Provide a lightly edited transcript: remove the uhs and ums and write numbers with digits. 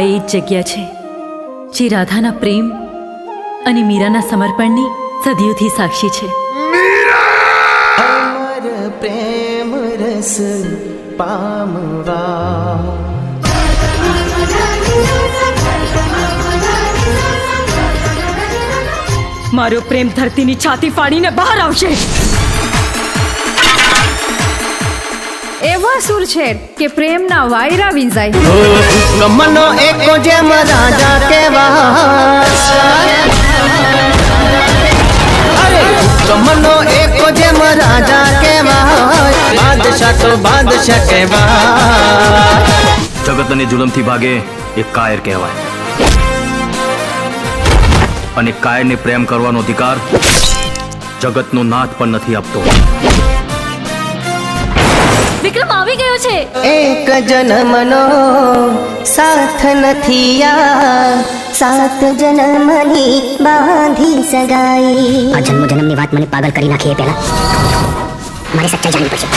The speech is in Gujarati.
આ એ જ જગ્યા છે જે રાધાના પ્રેમ અને મીરાના સમર્પણની સદીઓથી સાક્ષી છે. અમર પ્રેમ રસ પામવા મારો પ્રેમ ધરતીની છાતી ફાડીને બહાર આવશે. એવા સુર છે કે પ્રેમના વાયરા વિંજાય. ગમનો એકો જેમ રાજા કેવાય, અરે ગમનો એકો જેમ રાજા કેવાય, બાદશાહ તો બાદશાહ કેવાય. જગતને જુલમથી ભાગે એ કાયર કહેવાય, અને કાયરને પ્રેમ કરવાનો અધિકાર જગતનો નાથ પણ નથી આપતો. વિક્રમ આવી ગયો છે. એક જન્મનો સાથ નથી આ, સાત જન્મની બાંધી સગાઈ. આ જન્મની વાત મને પાગલ કરી નાખી. એ પહેલા મારી સચ્ચાઈ જાણવી પડશે.